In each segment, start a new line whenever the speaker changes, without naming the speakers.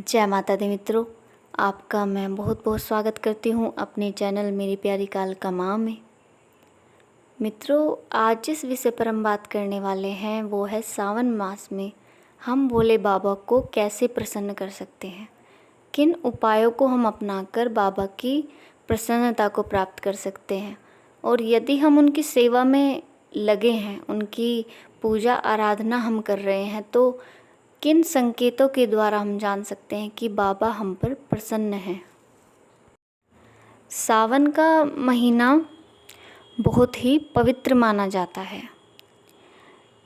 जय माता दी मित्रों, आपका मैं बहुत बहुत स्वागत करती हूँ अपने चैनल मेरी प्यारी कालका माँ में। मित्रों, आज जिस विषय पर हम बात करने वाले हैं वो है सावन मास में हम भोले बाबा को कैसे प्रसन्न कर सकते हैं, किन उपायों को हम अपनाकर बाबा की प्रसन्नता को प्राप्त कर सकते हैं, और यदि हम उनकी सेवा में लगे हैं, उनकी पूजा आराधना हम कर रहे हैं, तो किन संकेतों के द्वारा हम जान सकते हैं कि बाबा हम पर प्रसन्न हैं। सावन का महीना बहुत ही पवित्र माना जाता है।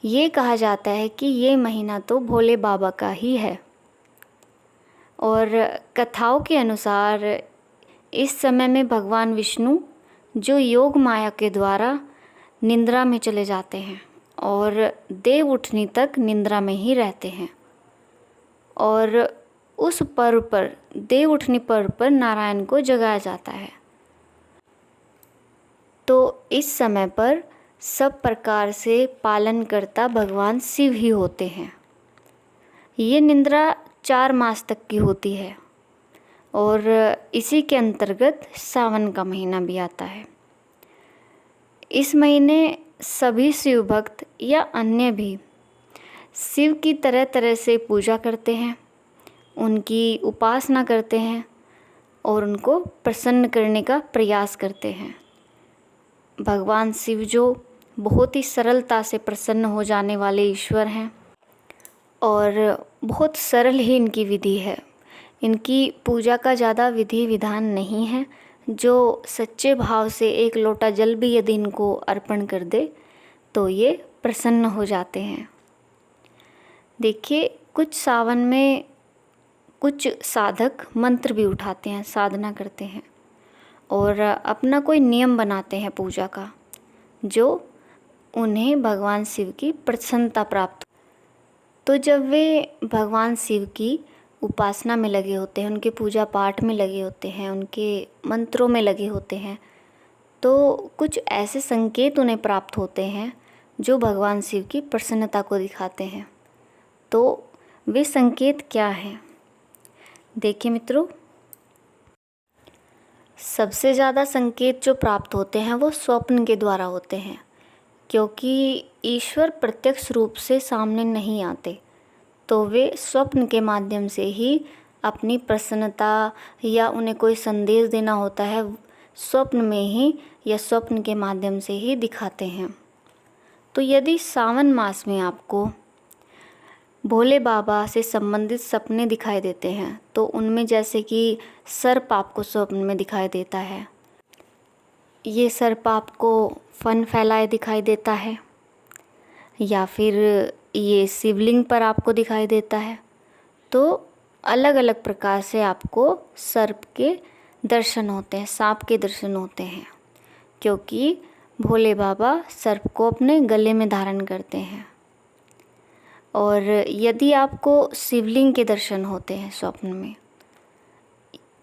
ये कहा जाता है कि ये महीना तो भोले बाबा का ही है, और कथाओं के अनुसार इस समय में भगवान विष्णु जो योग माया के द्वारा निद्रा में चले जाते हैं और देव उठनी तक निद्रा में ही रहते हैं, और उस पर्व पर, देव उठनी पर्व पर नारायण को जगाया जाता है। तो इस समय पर सब प्रकार से पालनकर्ता भगवान शिव ही होते हैं। ये निद्रा 4 मास तक की होती है, और इसी के अंतर्गत सावन का महीना भी आता है। इस महीने सभी शिव भक्त या अन्य भी शिव की तरह तरह से पूजा करते हैं, उनकी उपासना करते हैं और उनको प्रसन्न करने का प्रयास करते हैं। भगवान शिव जो बहुत ही सरलता से प्रसन्न हो जाने वाले ईश्वर हैं, और बहुत सरल ही इनकी विधि है। इनकी पूजा का ज़्यादा विधि विधान नहीं है। जो सच्चे भाव से एक लोटा जल भी यदि इनको अर्पण कर दे तो ये प्रसन्न हो जाते हैं। देखिए, कुछ सावन में कुछ साधक मंत्र भी उठाते हैं, साधना करते हैं और अपना कोई नियम बनाते हैं पूजा का, जो उन्हें भगवान शिव की प्रसन्नता प्राप्त हो। तो जब वे भगवान शिव की उपासना में लगे होते हैं, उनके पूजा पाठ में लगे होते हैं, उनके मंत्रों में लगे होते हैं, तो कुछ ऐसे संकेत उन्हें प्राप्त होते हैं जो भगवान शिव की प्रसन्नता को दिखाते हैं। तो वे संकेत क्या हैं? देखिए मित्रों, सबसे ज़्यादा संकेत जो प्राप्त होते हैं वो स्वप्न के द्वारा होते हैं, क्योंकि ईश्वर प्रत्यक्ष रूप से सामने नहीं आते, तो वे स्वप्न के माध्यम से ही अपनी प्रसन्नता या उन्हें कोई संदेश देना होता है, स्वप्न में ही या स्वप्न के माध्यम से ही दिखाते हैं। तो यदि सावन मास में आपको भोले बाबा से संबंधित सपने दिखाई देते हैं, तो उनमें जैसे कि सर्प आपको स्वप्न में दिखाई देता है, ये सर्प आपको फन फैलाए दिखाई देता है, या फिर ये शिवलिंग पर आपको दिखाई देता है, तो अलग अलग प्रकार से आपको सर्प के दर्शन होते हैं, सांप के दर्शन होते हैं, क्योंकि भोले बाबा सर्प को अपने गले में धारण करते हैं। और यदि आपको शिवलिंग के दर्शन होते हैं स्वप्न में,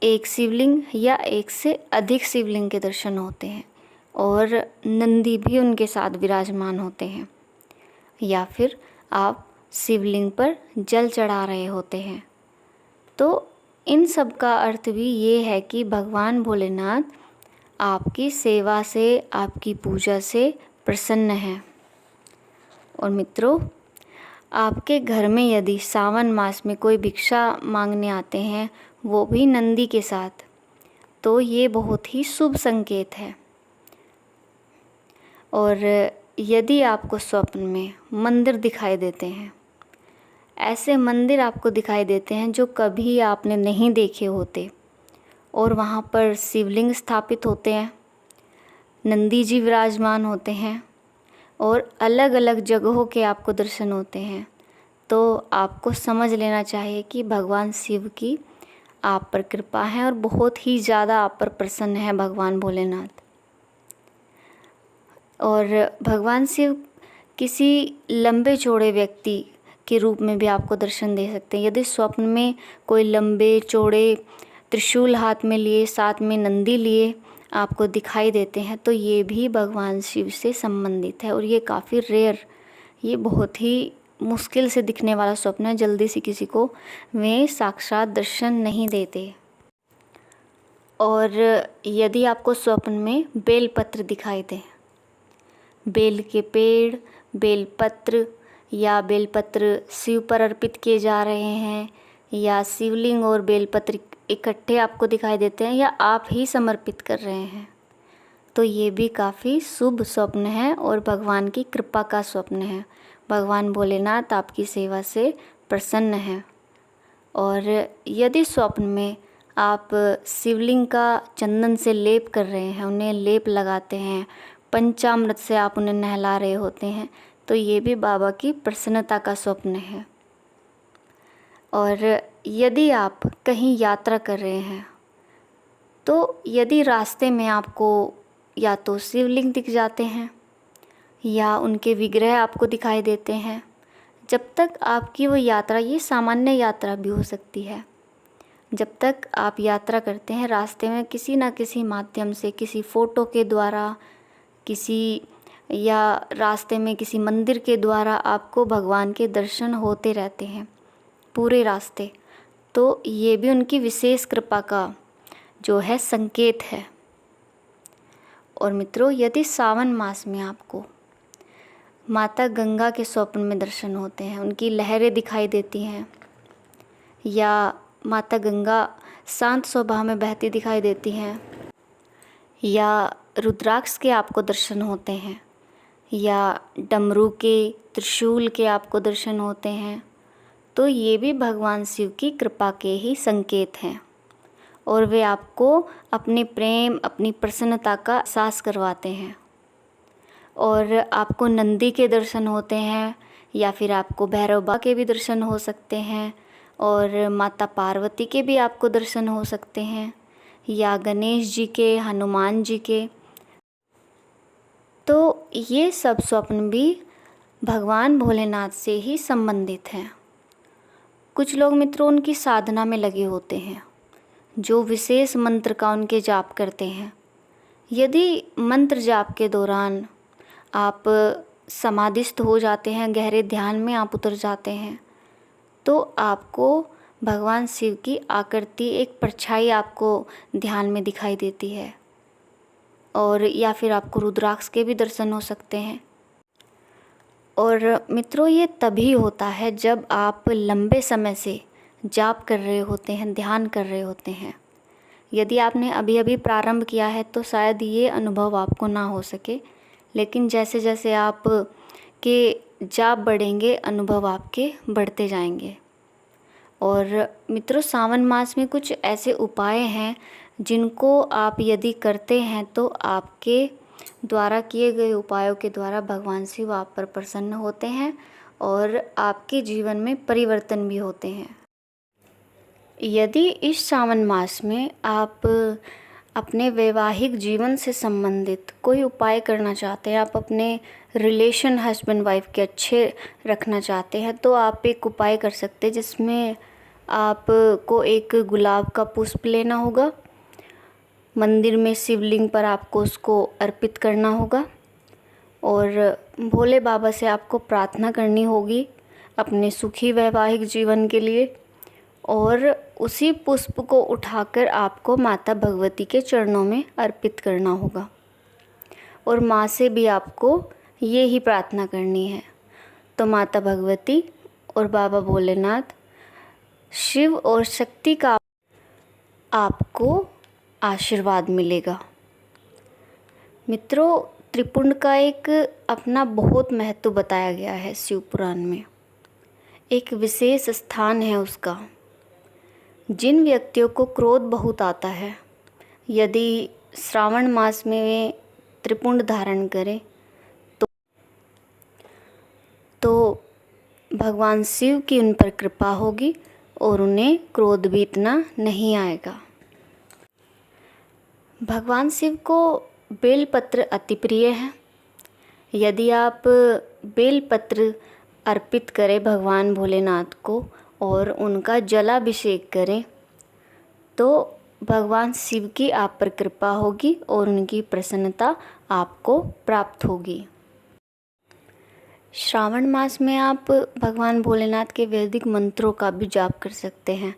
एक शिवलिंग या एक से अधिक शिवलिंग के दर्शन होते हैं, और नंदी भी उनके साथ विराजमान होते हैं, या फिर आप शिवलिंग पर जल चढ़ा रहे होते हैं, तो इन सब का अर्थ भी ये है कि भगवान भोलेनाथ आपकी सेवा से, आपकी पूजा से प्रसन्न हैं। और मित्रों, आपके घर में यदि सावन मास में कोई भिक्षा मांगने आते हैं, वो भी नंदी के साथ, तो ये बहुत ही शुभ संकेत है। और यदि आपको स्वप्न में मंदिर दिखाई देते हैं, ऐसे मंदिर आपको दिखाई देते हैं जो कभी आपने नहीं देखे होते, और वहाँ पर शिवलिंग स्थापित होते हैं, नंदी जी विराजमान होते हैं, और अलग अलग जगहों के आपको दर्शन होते हैं, तो आपको समझ लेना चाहिए कि भगवान शिव की आप पर कृपा है और बहुत ही ज़्यादा आप पर प्रसन्न है भगवान भोलेनाथ। और भगवान शिव किसी लंबे चौड़े व्यक्ति के रूप में भी आपको दर्शन दे सकते हैं। यदि स्वप्न में कोई लंबे चौड़े त्रिशूल हाथ में लिए, साथ में नंदी लिए आपको दिखाई देते हैं, तो ये भी भगवान शिव से संबंधित है, और ये काफ़ी रेयर, ये बहुत ही मुश्किल से दिखने वाला स्वप्न है, जल्दी से किसी को वे साक्षात दर्शन नहीं देते। और यदि आपको स्वप्न में बेलपत्र दिखाई दे, बेल के पेड़, बेलपत्र या बेलपत्र शिव पर अर्पित किए जा रहे हैं, या शिवलिंग और बेलपत्र इकट्ठे आपको दिखाई देते हैं, या आप ही समर्पित कर रहे हैं, तो ये भी काफ़ी शुभ स्वप्न है और भगवान की कृपा का स्वप्न है। भगवान भोलेनाथ आपकी सेवा से प्रसन्न हैं। और यदि स्वप्न में आप शिवलिंग का चंदन से लेप कर रहे हैं, उन्हें लेप लगाते हैं, पंचामृत से आप उन्हें नहला रहे होते हैं, तो ये भी बाबा की प्रसन्नता का स्वप्न है। और यदि आप कहीं यात्रा कर रहे हैं, तो यदि रास्ते में आपको या तो शिवलिंग दिख जाते हैं या उनके विग्रह आपको दिखाई देते हैं, जब तक आपकी वो यात्रा, ये सामान्य यात्रा भी हो सकती है, जब तक आप यात्रा करते हैं रास्ते में किसी ना किसी माध्यम से, किसी फ़ोटो के द्वारा, किसी या रास्ते में किसी मंदिर के द्वारा आपको भगवान के दर्शन होते रहते हैं पूरे रास्ते, तो ये भी उनकी विशेष कृपा का जो है संकेत है। और मित्रों, यदि सावन मास में आपको माता गंगा के स्वप्न में दर्शन होते हैं, उनकी लहरें दिखाई देती हैं, या माता गंगा शांत स्वभाव में बहती दिखाई देती हैं, या रुद्राक्ष के आपको दर्शन होते हैं, या डमरू के, त्रिशूल के आपको दर्शन होते हैं, तो ये भी भगवान शिव की कृपा के ही संकेत हैं। और वे आपको अपने प्रेम, अपनी प्रसन्नता का एहसास करवाते हैं। और आपको नंदी के दर्शन होते हैं, या फिर आपको भैरव बाबा के भी दर्शन हो सकते हैं, और माता पार्वती के भी आपको दर्शन हो सकते हैं, या गणेश जी के, हनुमान जी के। तो ये सब स्वप्न भी भगवान भोलेनाथ से ही संबंधित हैं। कुछ लोग मित्रों उनकी साधना में लगे होते हैं, जो विशेष मंत्र का उनके जाप करते हैं। यदि मंत्र जाप के दौरान आप समाधिस्थ हो जाते हैं, गहरे ध्यान में आप उतर जाते हैं, तो आपको भगवान शिव की आकृति, एक परछाई आपको ध्यान में दिखाई देती है, और या फिर आपको रुद्राक्ष के भी दर्शन हो सकते हैं। और मित्रों, ये तभी होता है जब आप लंबे समय से जाप कर रहे होते हैं, ध्यान कर रहे होते हैं। यदि आपने अभी अभी प्रारंभ किया है तो शायद ये अनुभव आपको ना हो सके, लेकिन जैसे जैसे आप के जाप बढ़ेंगे, अनुभव आपके बढ़ते जाएंगे। और मित्रों, सावन मास में कुछ ऐसे उपाय हैं जिनको आप यदि करते हैं तो आपके द्वारा किए गए उपायों के द्वारा भगवान शिव आप पर प्रसन्न होते हैं और आपके जीवन में परिवर्तन भी होते हैं। यदि इस सावन मास में आप अपने वैवाहिक जीवन से संबंधित कोई उपाय करना चाहते हैं, आप अपने रिलेशन हस्बैंड वाइफ के अच्छे रखना चाहते हैं, तो आप एक उपाय कर सकते हैं जिसमें आपको एक गुलाब का पुष्प लेना होगा, मंदिर में शिवलिंग पर आपको उसको अर्पित करना होगा, और भोले बाबा से आपको प्रार्थना करनी होगी अपने सुखी वैवाहिक जीवन के लिए। और उसी पुष्प को उठाकर आपको माता भगवती के चरणों में अर्पित करना होगा, और माँ से भी आपको ये ही प्रार्थना करनी है। तो माता भगवती और बाबा भोलेनाथ, शिव और शक्ति का आपको आशीर्वाद मिलेगा। मित्रों, त्रिपुंड का एक अपना बहुत महत्व बताया गया है शिव पुराण में, एक विशेष स्थान है उसका। जिन व्यक्तियों को क्रोध बहुत आता है, यदि श्रावण मास में वे त्रिपुंड धारण करें तो भगवान शिव की उन पर कृपा होगी और उन्हें क्रोध भी इतना नहीं आएगा। भगवान शिव को बेलपत्र अति प्रिय है। यदि आप बेलपत्र अर्पित करें भगवान भोलेनाथ को और उनका जलाभिषेक करें, तो भगवान शिव की आप पर कृपा होगी और उनकी प्रसन्नता आपको प्राप्त होगी। श्रावण मास में आप भगवान भोलेनाथ के वैदिक मंत्रों का भी जाप कर सकते हैं।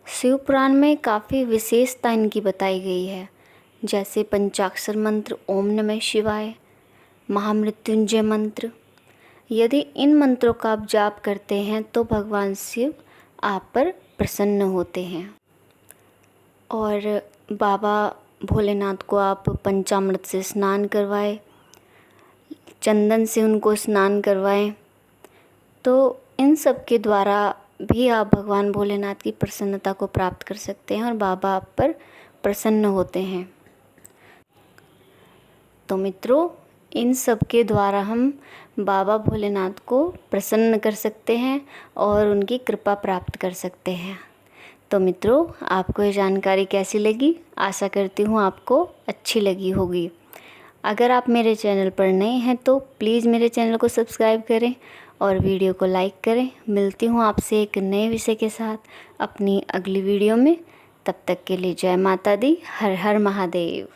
शिव पुराण में काफ़ी विशेषता इनकी बताई गई है, जैसे पंचाक्षर मंत्र ओम नमः शिवाय, महामृत्युंजय मंत्र। यदि इन मंत्रों का आप जाप करते हैं तो भगवान शिव आप पर प्रसन्न होते हैं। और बाबा भोलेनाथ को आप पंचामृत से स्नान करवाएं, चंदन से उनको स्नान करवाएं, तो इन सब के द्वारा भी आप भगवान भोलेनाथ की प्रसन्नता को प्राप्त कर सकते हैं और बाबा आप पर प्रसन्न होते हैं। तो मित्रों, इन सब के द्वारा हम बाबा भोलेनाथ को प्रसन्न कर सकते हैं और उनकी कृपा प्राप्त कर सकते हैं। तो मित्रों, आपको ये जानकारी कैसी लगी? आशा करती हूँ आपको अच्छी लगी होगी। अगर आप मेरे चैनल पर नए हैं तो प्लीज़ मेरे चैनल को सब्सक्राइब करें और वीडियो को लाइक करें। मिलती हूँ आपसे एक नए विषय के साथ अपनी अगली वीडियो में। तब तक के लिए जय माता दी, हर हर महादेव।